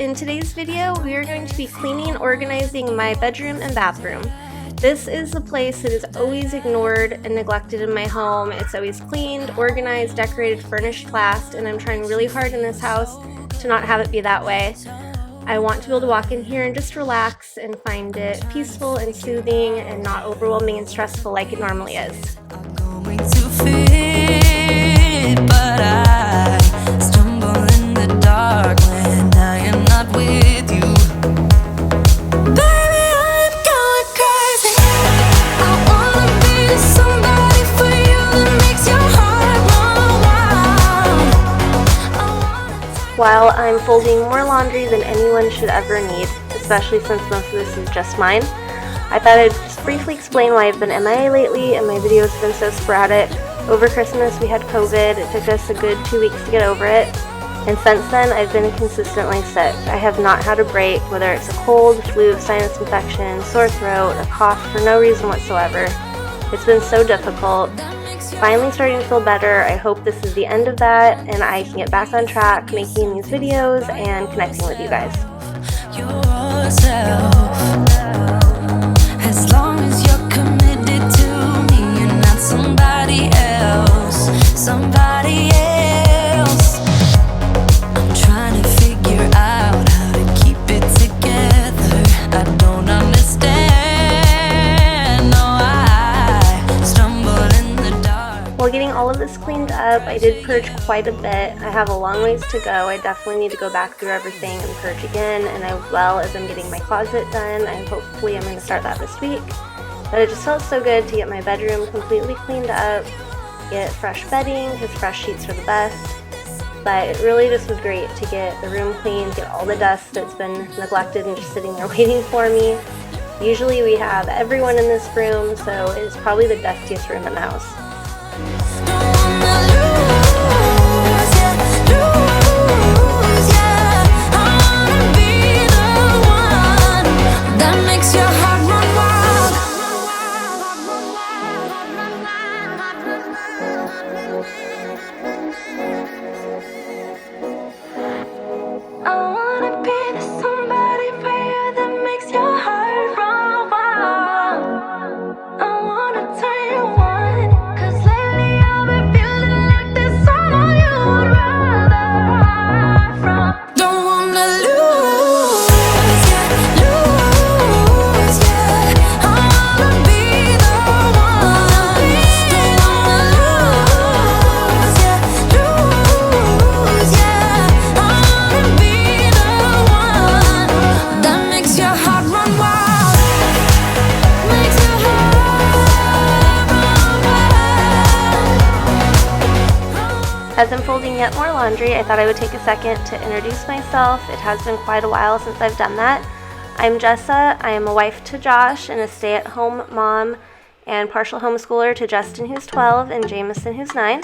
in today's video, we are going to be cleaning and organizing my bedroom and bathroom. This is a place that is always ignored and neglected in my home. It's always cleaned, organized, decorated, furnished, classed, and I'm trying really hard in this house to not have it be that way. I want to be able to walk in here and just relax and find it peaceful and soothing and not overwhelming and stressful like it normally is. I'm going to fit, but I stumble in the dark when I am not with you. Baby, I'm going crazy. I wanna be somebody for you that makes your heart run wild. While I'm folding more laundry than anyone should ever need, especially since most of this is just mine, I thought I'd just briefly explain why I've been MIA lately and my videos have been so sporadic. Over Christmas we had COVID, it took us a good 2 weeks to get over it, and since then I've been consistently sick. I have not had a break, whether it's a cold, flu, sinus infection, sore throat, a cough for no reason whatsoever. It's been so difficult. Finally starting to feel better. I hope this is the end of that and I can get back on track making these videos and connecting with you guys. Yourself. As long as you're committed to me and not somebody else, somebody else. I'm trying to figure out how to keep it together. I don't understand. No, I stumble in the dark. While getting all of this cleaned up, I did purge quite a bit. I have a long ways to go. I definitely need to go back through everything and purge again, and as well as I'm getting my closet done. Hopefully I'm going to start that this week. But it just felt so good to get my bedroom completely cleaned up, get fresh bedding, because fresh sheets are the best. But it really just was great to get the room cleaned, get all the dust that's been neglected and just sitting there waiting for me. Usually we have everyone in this room, so it is probably the dustiest room in the house. As I'm folding yet more laundry, I thought I would take a second to introduce myself. It has been quite a while since I've done that. I'm Jessa. I am a wife to Josh and a stay-at-home mom and partial homeschooler to Justin, who's 12, and Jameson, who's 9.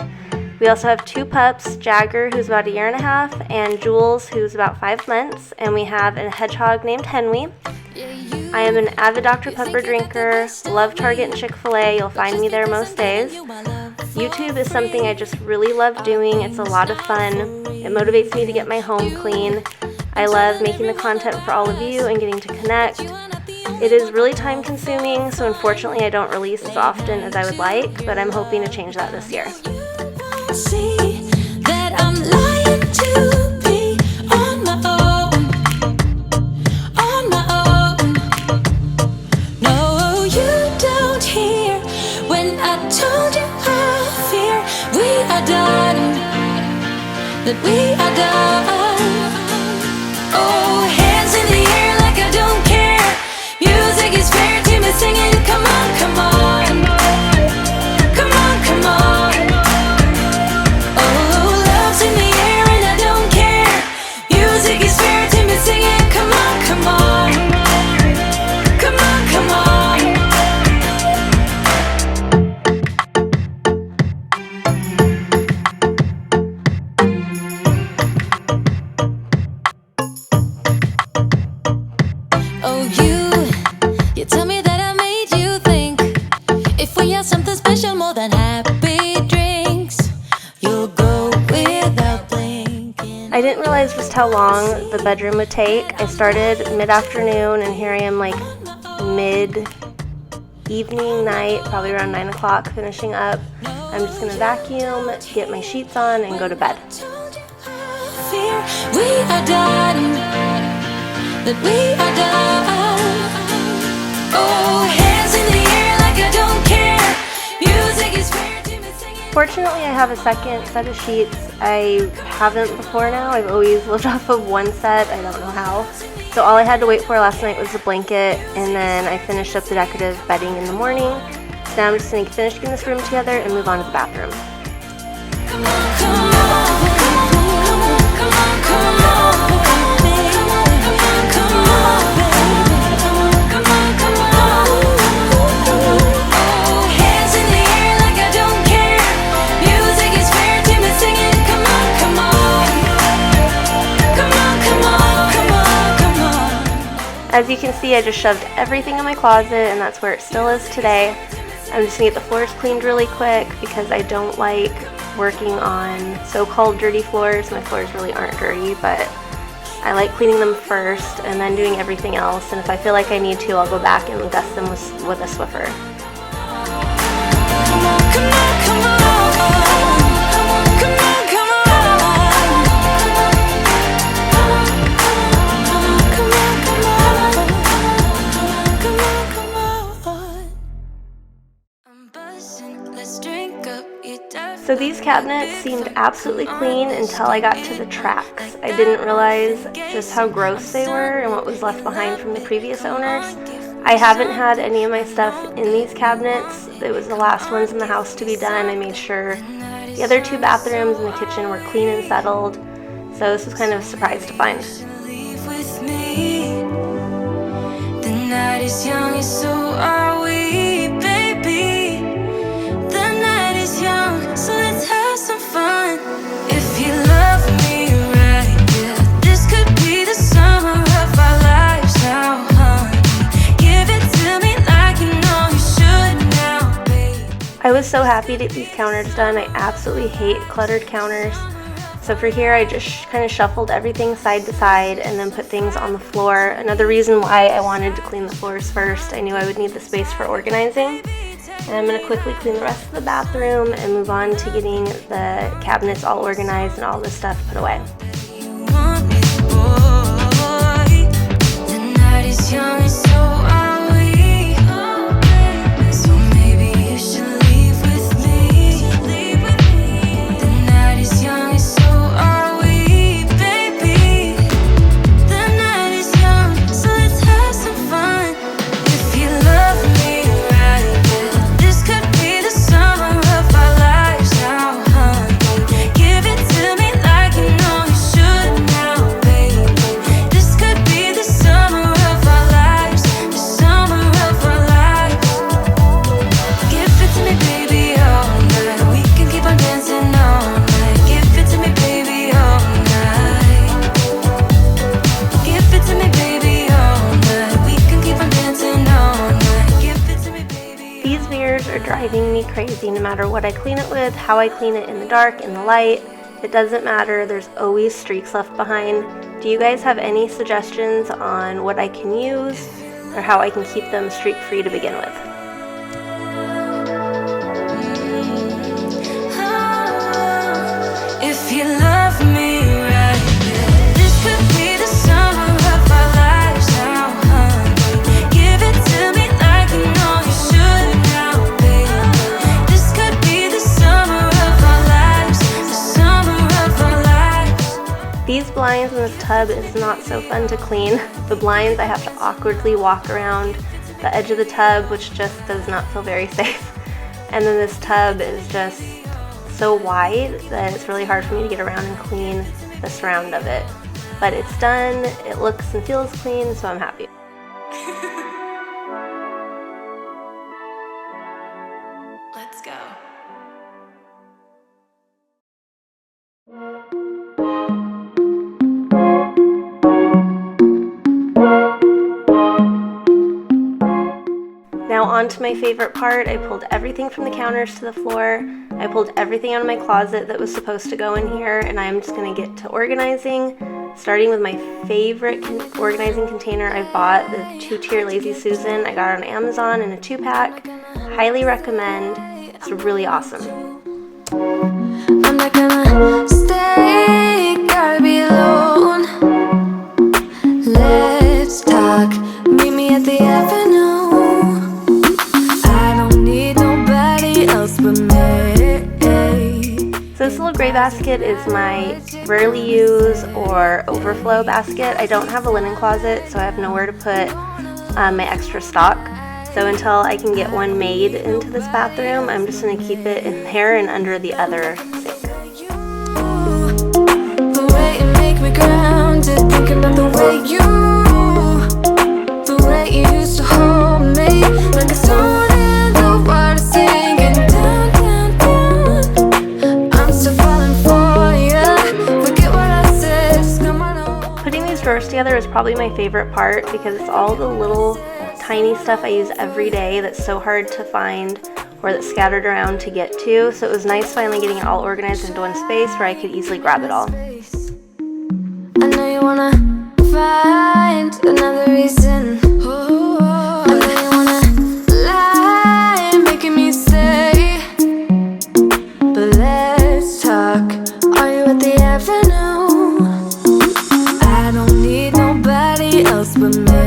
We also have 2 pups, Jagger, who's about 1.5 years, and Jules, who's about 5 months, and we have a hedgehog named Henry. I am an avid Dr. Pepper drinker, love Target and Chick-fil-A. You'll find me there most days. YouTube is something I just really love doing. It's a lot of fun. It motivates me to get my home clean. I love making the content for all of you and getting to connect. It is really time consuming, so unfortunately I don't release as often as I would like, but I'm hoping to change that this year. See that I'm lying to be on my own, on my own. No, you don't hear when I told you I fear we are done, that we are done. Oh, hands in the air like I don't care. Music is fair to me singing, come on, come on. Come on, come on. Oh, love's in the air and I don't care. Music is fair to me singing, come on, come on. Come on, come on. Oh, you tell me that I made you think. If we had something special more than happy drinks, you'll go without blinking. I didn't realize just surprised how long the bedroom would take. I started mid-afternoon and here I am like mid-evening night, probably around 9 o'clock, finishing up. I'm just gonna vacuum, get my sheets on, and go to bed. We are done, that we are done. Oh, hands in the air like I don't care. Music is fair to me singing. Fortunately, I have a second set of sheets. I haven't before now. I've always lived off of one set. I don't know how. So all I had to wait for last night was the blanket, and then I finished up the decorative bedding in the morning. So now I'm just going to finish getting this room together and move on to the bathroom. Come on, come on, come on, come on, come on, baby. Come on, baby. Come on, come on. Oh, hands in the air like I don't care. Music is fair to me singing. Come on, come on. Come on, come on, come on, come on. As you can see, I just shoved everything in my closet, and that's where it still is today. I'm just going to get the floors cleaned really quick because I don't like working on so-called dirty floors. My floors really aren't dirty, but I like cleaning them first and then doing everything else. And if I feel like I need to, I'll go back and dust them with a Swiffer. Come on, come on, come on. Come on, come on. Come on, come on. I'm buzzing, let's drink up. So these cabinets seemed absolutely clean until I got to the tracks. I didn't realize just how gross they were and what was left behind from the previous owners. I haven't had any of my stuff in these cabinets. It was the last ones in the house to be done. I made sure the other two bathrooms and the kitchen were clean and settled. So this was kind of a surprise to find. Leave with me. The night is young and so are we, baby. The night is young, so let's have some fun. If you love me right, yeah, this could be the summer of our lives now, honey. Give it to me like you know you should now, baby. I was so happy to get these counters done. I absolutely hate cluttered counters. So for here, I just kind of shuffled everything side to side and then put things on the floor. Another reason why I wanted to clean the floors first, I knew I would need the space for organizing. And I'm going to quickly clean the rest of the bathroom and move on to getting the cabinets all organized and all this stuff put away. You want me, boy. The night is young and so are we. So maybe you should leave with me. The night is young and so are we, baby. The night is young, so let's have some fun. If you love me right, yeah, this could be the summer of our lives now, honey. Give it to me like you know you should now, baby. This could be the summer of our lives, the summer of our lives. Give it to me, baby, all night. We can keep on dancing all night. Give it to me, baby, all night. Give it to me, baby, all night. We can keep on dancing all night. Give it to me, baby. These mirrors are driving me crazy no matter what I clean it with, how I clean it in the dark, in the light. It doesn't matter, there's always streaks left behind. Do you guys have any suggestions on what I can use or how I can keep them streak free to begin with? If you love me right, yeah, this could be the summer of our lives now, honey. Give it to me like you know you should now, baby. This could be the summer of our lives, the summer of our lives. These blinds in this tub is not so fun to clean. The blinds I have to awkwardly walk around the edge of the tub, which just does not feel very safe. And then this tub is just so wide that it's really hard for me to get around and clean the surround of it. But it's done, it looks and feels clean, so I'm happy. Let's go. Now on to my favorite part. I pulled everything from the counters to the floor. I pulled everything out of my closet that was supposed to go in here, and I'm just gonna get to organizing. starting with my favorite organizing container I bought, the 2-tier Lazy Susan. I got it on Amazon in a 2-pack. Highly recommend. It's really awesome. I'm not gonna stay, gotta be alone. Let's talk, meet me at the avenue. I don't need nobody else but me. So this little gray basket is my rarely use or overflow basket. I don't have a linen closet, so I have nowhere to put my extra stock. So until I can get one made into this bathroom, I'm just going to keep it in there and under the other sink. The way you make me grounded, thinking about the way you used to hold me, like a stone in the water, singing down, down, down. I'm still falling for ya. Forget what I said, just come on over. Putting these drawers together is probably my favorite part because it's all the little tiny stuff I use every day that's so hard to find or that's scattered around to get to. So it was nice finally getting it all organized into one space where I could easily grab it all. I know you wanna find another reason. I know you wanna lie, making me stay. But let's talk. Are you at the avenue? I don't need nobody else but me.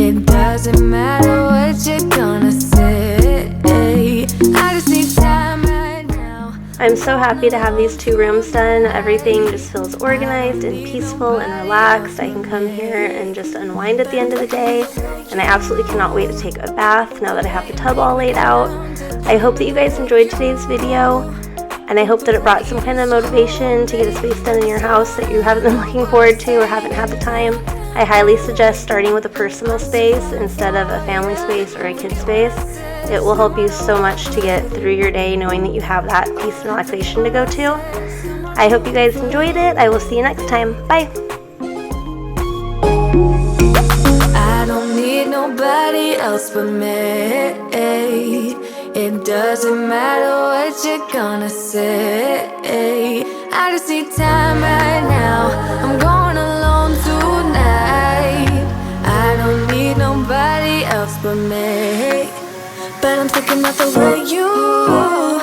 It doesn't matter what you're gonna say. I just need time right now. I'm so happy to have these 2 rooms done. Everything just feels organized and peaceful and relaxed. I can come here and just unwind at the end of the day, and I absolutely cannot wait to take a bath now that I have the tub all laid out. I hope that you guys enjoyed today's video, and I hope that it brought some kind of motivation to get a space done in your house that you haven't been looking forward to or haven't had the time. I highly suggest starting with a personal space instead of a family space or a kid space. It will help you so much to get through your day knowing that you have that peace and relaxation to go to. I hope you guys enjoyed it. I will see you next time. Bye. I don't need nobody else but me. It doesn't matter what you're gonna say. I just need time right now. I'm going alone tonight. I don't need nobody else but me. But I'm thinking about the way you